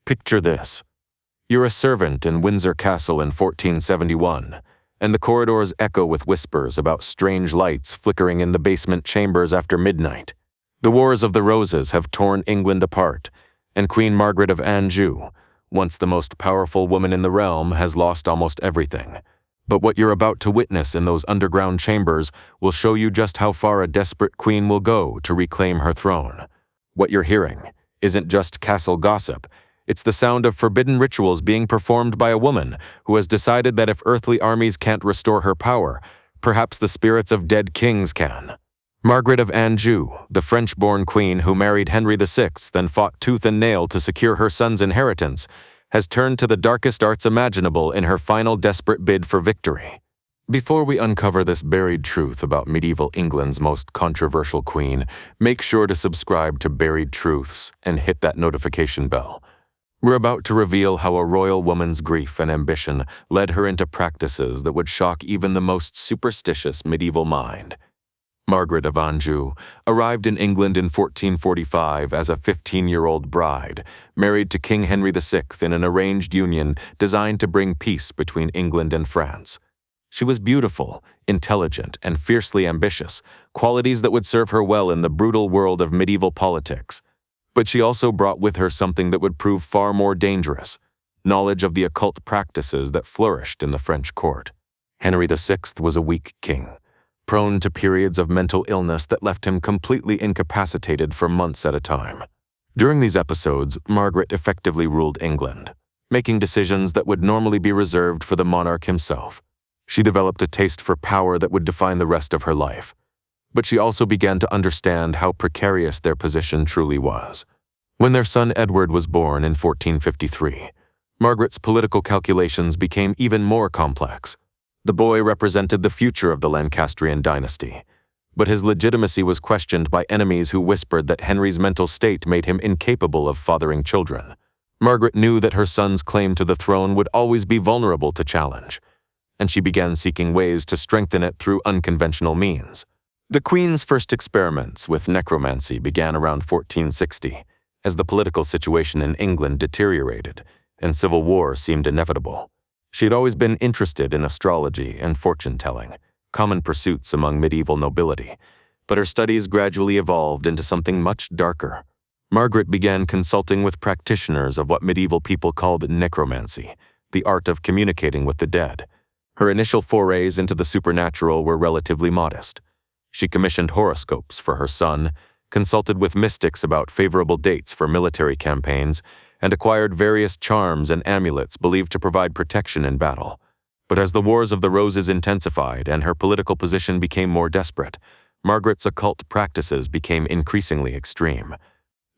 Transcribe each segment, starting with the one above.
Picture this. You're a servant in Windsor Castle in 1471, and the corridors echo with whispers about strange lights flickering in the basement chambers after midnight. The Wars of the Roses have torn England apart, and Queen Margaret of Anjou, once the most powerful woman in the realm, has lost almost everything. But what you're about to witness in those underground chambers will show you just how far a desperate queen will go to reclaim her throne. What you're hearing isn't just castle gossip. It's the sound of forbidden rituals being performed by a woman who has decided that if earthly armies can't restore her power, perhaps the spirits of dead kings can. Margaret of Anjou, the French-born queen who married Henry VI and fought tooth and nail to secure her son's inheritance, has turned to the darkest arts imaginable in her final desperate bid for victory. Before we uncover this buried truth about medieval England's most controversial queen, make sure to subscribe to Buried Truths and hit that notification bell. We're about to reveal how a royal woman's grief and ambition led her into practices that would shock even the most superstitious medieval mind. Margaret of Anjou arrived in England in 1445 as a 15-year-old bride, married to King Henry VI in an arranged union designed to bring peace between England and France. She was beautiful, intelligent, and fiercely ambitious, qualities that would serve her well in the brutal world of medieval politics. But she also brought with her something that would prove far more dangerous: knowledge of the occult practices that flourished in the French court. Henry VI was a weak king, prone to periods of mental illness that left him completely incapacitated for months at a time. During these episodes, Margaret effectively ruled England, making decisions that would normally be reserved for the monarch himself. She developed a taste for power that would define the rest of her life. But she also began to understand how precarious their position truly was. When their son Edward was born in 1453, Margaret's political calculations became even more complex. The boy represented the future of the Lancastrian dynasty, but his legitimacy was questioned by enemies who whispered that Henry's mental state made him incapable of fathering children. Margaret knew that her son's claim to the throne would always be vulnerable to challenge, and she began seeking ways to strengthen it through unconventional means. The Queen's first experiments with necromancy began around 1460, as the political situation in England deteriorated and civil war seemed inevitable. She had always been interested in astrology and fortune-telling, common pursuits among medieval nobility, but her studies gradually evolved into something much darker. Margaret began consulting with practitioners of what medieval people called necromancy, the art of communicating with the dead. Her initial forays into the supernatural were relatively modest. She commissioned horoscopes for her son, consulted with mystics about favorable dates for military campaigns, and acquired various charms and amulets believed to provide protection in battle. But as the Wars of the Roses intensified and her political position became more desperate, Margaret's occult practices became increasingly extreme.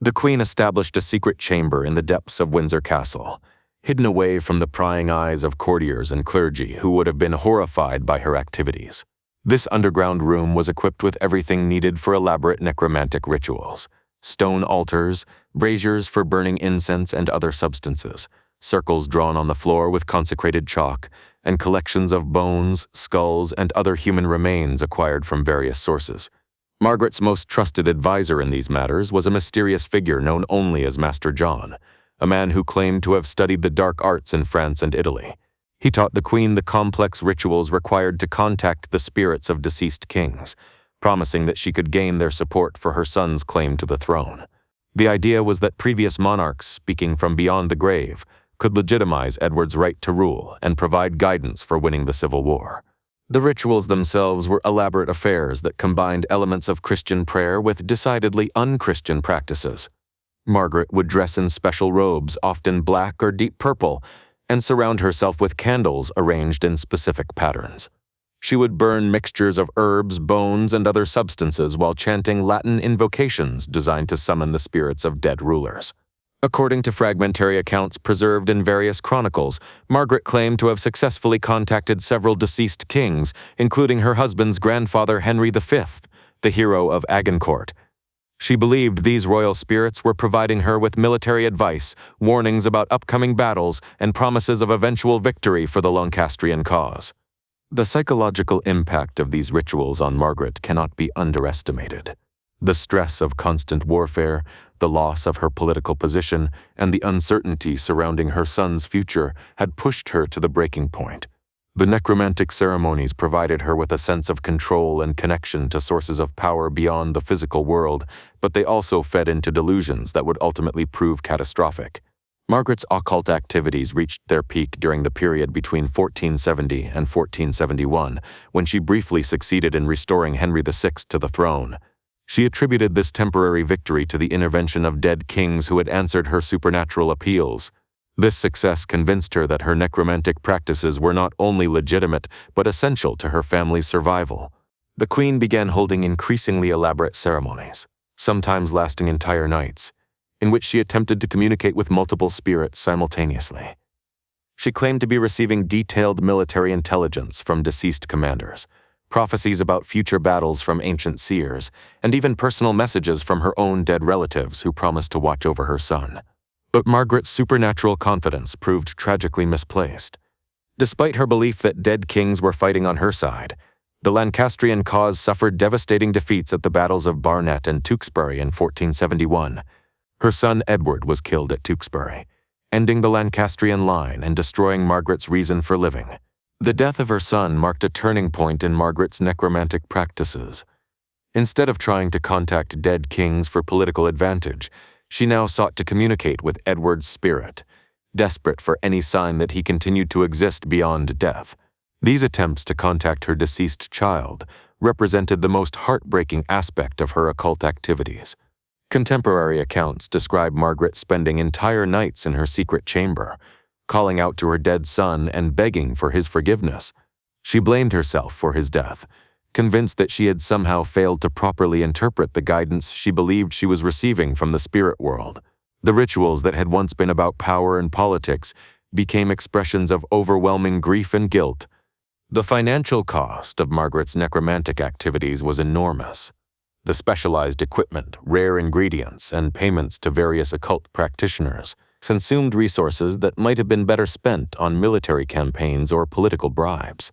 The Queen established a secret chamber in the depths of Windsor Castle, hidden away from the prying eyes of courtiers and clergy who would have been horrified by her activities. This underground room was equipped with everything needed for elaborate necromantic rituals: stone altars, braziers for burning incense and other substances, circles drawn on the floor with consecrated chalk, and collections of bones, skulls, and other human remains acquired from various sources. Margaret's most trusted advisor in these matters was a mysterious figure known only as Master John, a man who claimed to have studied the dark arts in France and Italy. He taught the Queen the complex rituals required to contact the spirits of deceased kings, promising that she could gain their support for her son's claim to the throne. The idea was that previous monarchs, speaking from beyond the grave, could legitimize Edward's right to rule and provide guidance for winning the Civil War. The rituals themselves were elaborate affairs that combined elements of Christian prayer with decidedly un-Christian practices. Margaret would dress in special robes, often black or deep purple, and surround herself with candles arranged in specific patterns. She would burn mixtures of herbs, bones, and other substances while chanting Latin invocations designed to summon the spirits of dead rulers. According to fragmentary accounts preserved in various chronicles, Margaret claimed to have successfully contacted several deceased kings, including her husband's grandfather Henry V, the hero of Agincourt. She believed these royal spirits were providing her with military advice, warnings about upcoming battles, and promises of eventual victory for the Lancastrian cause. The psychological impact of these rituals on Margaret cannot be underestimated. The stress of constant warfare, the loss of her political position, and the uncertainty surrounding her son's future had pushed her to the breaking point. The necromantic ceremonies provided her with a sense of control and connection to sources of power beyond the physical world, but they also fed into delusions that would ultimately prove catastrophic. Margaret's occult activities reached their peak during the period between 1470 and 1471, when she briefly succeeded in restoring Henry VI to the throne. She attributed this temporary victory to the intervention of dead kings who had answered her supernatural appeals. This success convinced her that her necromantic practices were not only legitimate but essential to her family's survival. The queen began holding increasingly elaborate ceremonies, sometimes lasting entire nights, in which she attempted to communicate with multiple spirits simultaneously. She claimed to be receiving detailed military intelligence from deceased commanders, prophecies about future battles from ancient seers, and even personal messages from her own dead relatives who promised to watch over her son. But Margaret's supernatural confidence proved tragically misplaced. Despite her belief that dead kings were fighting on her side, the Lancastrian cause suffered devastating defeats at the battles of Barnet and Tewkesbury in 1471. Her son Edward was killed at Tewkesbury, ending the Lancastrian line and destroying Margaret's reason for living. The death of her son marked a turning point in Margaret's necromantic practices. Instead of trying to contact dead kings for political advantage, she now sought to communicate with Edward's spirit, desperate for any sign that he continued to exist beyond death. These attempts to contact her deceased child represented the most heartbreaking aspect of her occult activities. Contemporary accounts describe Margaret spending entire nights in her secret chamber, calling out to her dead son and begging for his forgiveness. She blamed herself for his death, convinced that she had somehow failed to properly interpret the guidance she believed she was receiving from the spirit world. The rituals that had once been about power and politics became expressions of overwhelming grief and guilt. The financial cost of Margaret's necromantic activities was enormous. The specialized equipment, rare ingredients, and payments to various occult practitioners consumed resources that might have been better spent on military campaigns or political bribes.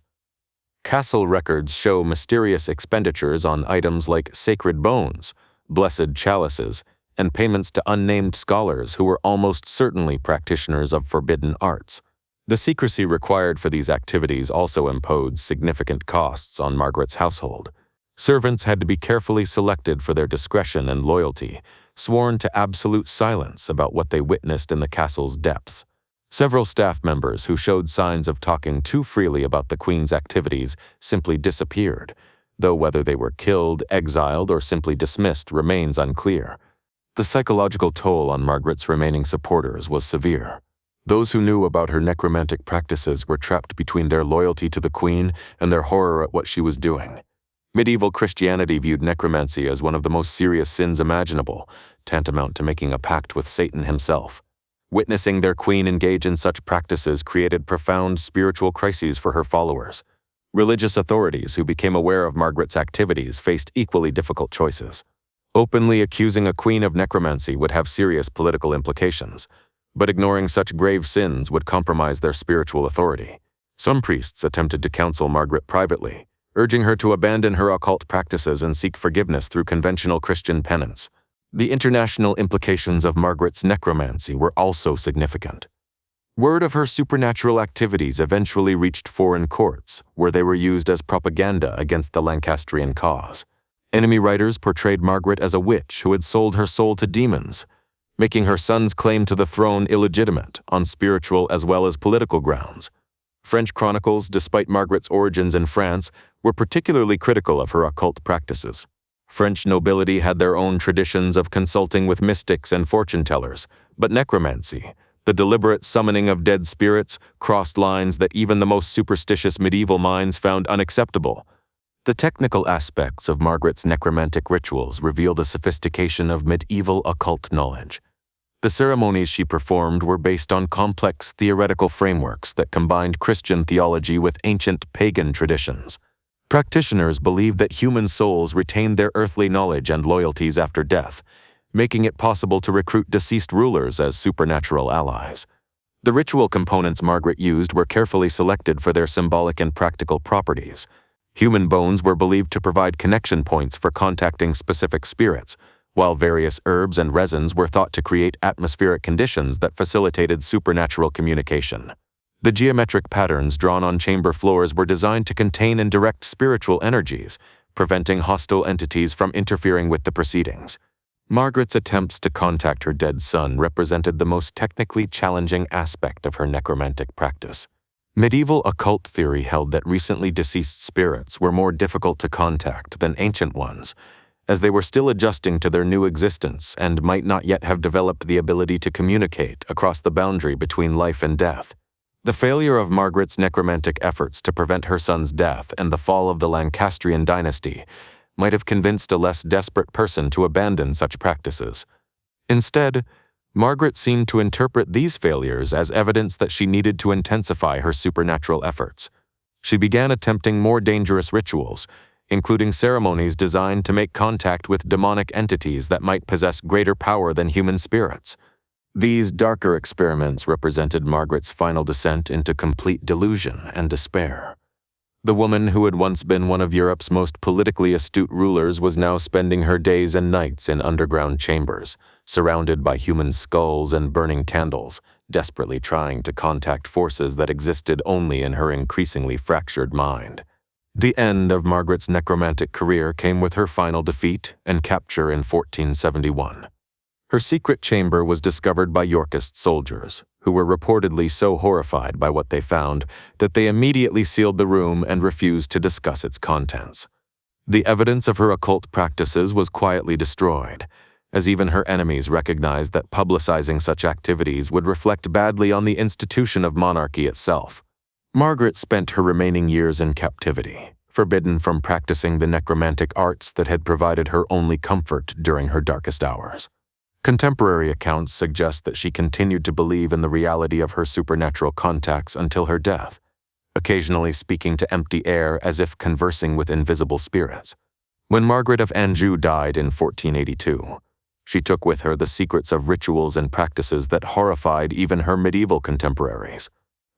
Castle records show mysterious expenditures on items like sacred bones, blessed chalices, and payments to unnamed scholars who were almost certainly practitioners of forbidden arts. The secrecy required for these activities also imposed significant costs on Margaret's household. Servants had to be carefully selected for their discretion and loyalty, sworn to absolute silence about what they witnessed in the castle's depths. Several staff members who showed signs of talking too freely about the Queen's activities simply disappeared, though whether they were killed, exiled, or simply dismissed remains unclear. The psychological toll on Margaret's remaining supporters was severe. Those who knew about her necromantic practices were trapped between their loyalty to the Queen and their horror at what she was doing. Medieval Christianity viewed necromancy as one of the most serious sins imaginable, tantamount to making a pact with Satan himself. Witnessing their queen engage in such practices created profound spiritual crises for her followers. Religious authorities who became aware of Margaret's activities faced equally difficult choices. Openly accusing a queen of necromancy would have serious political implications, but ignoring such grave sins would compromise their spiritual authority. Some priests attempted to counsel Margaret privately, urging her to abandon her occult practices and seek forgiveness through conventional Christian penance. The international implications of Margaret's necromancy were also significant. Word of her supernatural activities eventually reached foreign courts, where they were used as propaganda against the Lancastrian cause. Enemy writers portrayed Margaret as a witch who had sold her soul to demons, making her son's claim to the throne illegitimate on spiritual as well as political grounds. French chronicles, despite Margaret's origins in France, were particularly critical of her occult practices. French nobility had their own traditions of consulting with mystics and fortune-tellers, but necromancy, the deliberate summoning of dead spirits, crossed lines that even the most superstitious medieval minds found unacceptable. The technical aspects of Margaret's necromantic rituals reveal the sophistication of medieval occult knowledge. The ceremonies she performed were based on complex theoretical frameworks that combined Christian theology with ancient pagan traditions. Practitioners believed that human souls retained their earthly knowledge and loyalties after death, making it possible to recruit deceased rulers as supernatural allies. The ritual components Margaret used were carefully selected for their symbolic and practical properties. Human bones were believed to provide connection points for contacting specific spirits, while various herbs and resins were thought to create atmospheric conditions that facilitated supernatural communication. The geometric patterns drawn on chamber floors were designed to contain and direct spiritual energies, preventing hostile entities from interfering with the proceedings. Margaret's attempts to contact her dead son represented the most technically challenging aspect of her necromantic practice. Medieval occult theory held that recently deceased spirits were more difficult to contact than ancient ones, as they were still adjusting to their new existence and might not yet have developed the ability to communicate across the boundary between life and death. The failure of Margaret's necromantic efforts to prevent her son's death and the fall of the Lancastrian dynasty might have convinced a less desperate person to abandon such practices. Instead, Margaret seemed to interpret these failures as evidence that she needed to intensify her supernatural efforts. She began attempting more dangerous rituals, including ceremonies designed to make contact with demonic entities that might possess greater power than human spirits. These darker experiments represented Margaret's final descent into complete delusion and despair. The woman who had once been one of Europe's most politically astute rulers was now spending her days and nights in underground chambers, surrounded by human skulls and burning candles, desperately trying to contact forces that existed only in her increasingly fractured mind. The end of Margaret's necromantic career came with her final defeat and capture in 1471. Her secret chamber was discovered by Yorkist soldiers, who were reportedly so horrified by what they found that they immediately sealed the room and refused to discuss its contents. The evidence of her occult practices was quietly destroyed, as even her enemies recognized that publicizing such activities would reflect badly on the institution of monarchy itself. Margaret spent her remaining years in captivity, forbidden from practicing the necromantic arts that had provided her only comfort during her darkest hours. Contemporary accounts suggest that she continued to believe in the reality of her supernatural contacts until her death, occasionally speaking to empty air as if conversing with invisible spirits. When Margaret of Anjou died in 1482, she took with her the secrets of rituals and practices that horrified even her medieval contemporaries.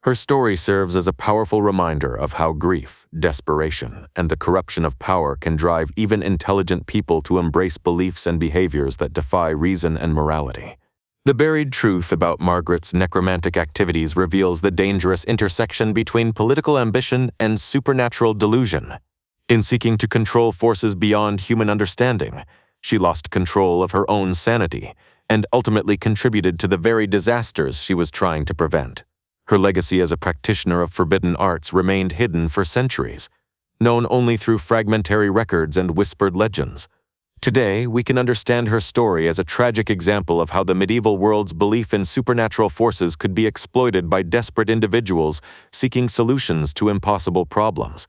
Her story serves as a powerful reminder of how grief, desperation, and the corruption of power can drive even intelligent people to embrace beliefs and behaviors that defy reason and morality. The buried truth about Margaret's necromantic activities reveals the dangerous intersection between political ambition and supernatural delusion. In seeking to control forces beyond human understanding, she lost control of her own sanity and ultimately contributed to the very disasters she was trying to prevent. Her legacy as a practitioner of forbidden arts remained hidden for centuries, known only through fragmentary records and whispered legends. Today, we can understand her story as a tragic example of how the medieval world's belief in supernatural forces could be exploited by desperate individuals seeking solutions to impossible problems.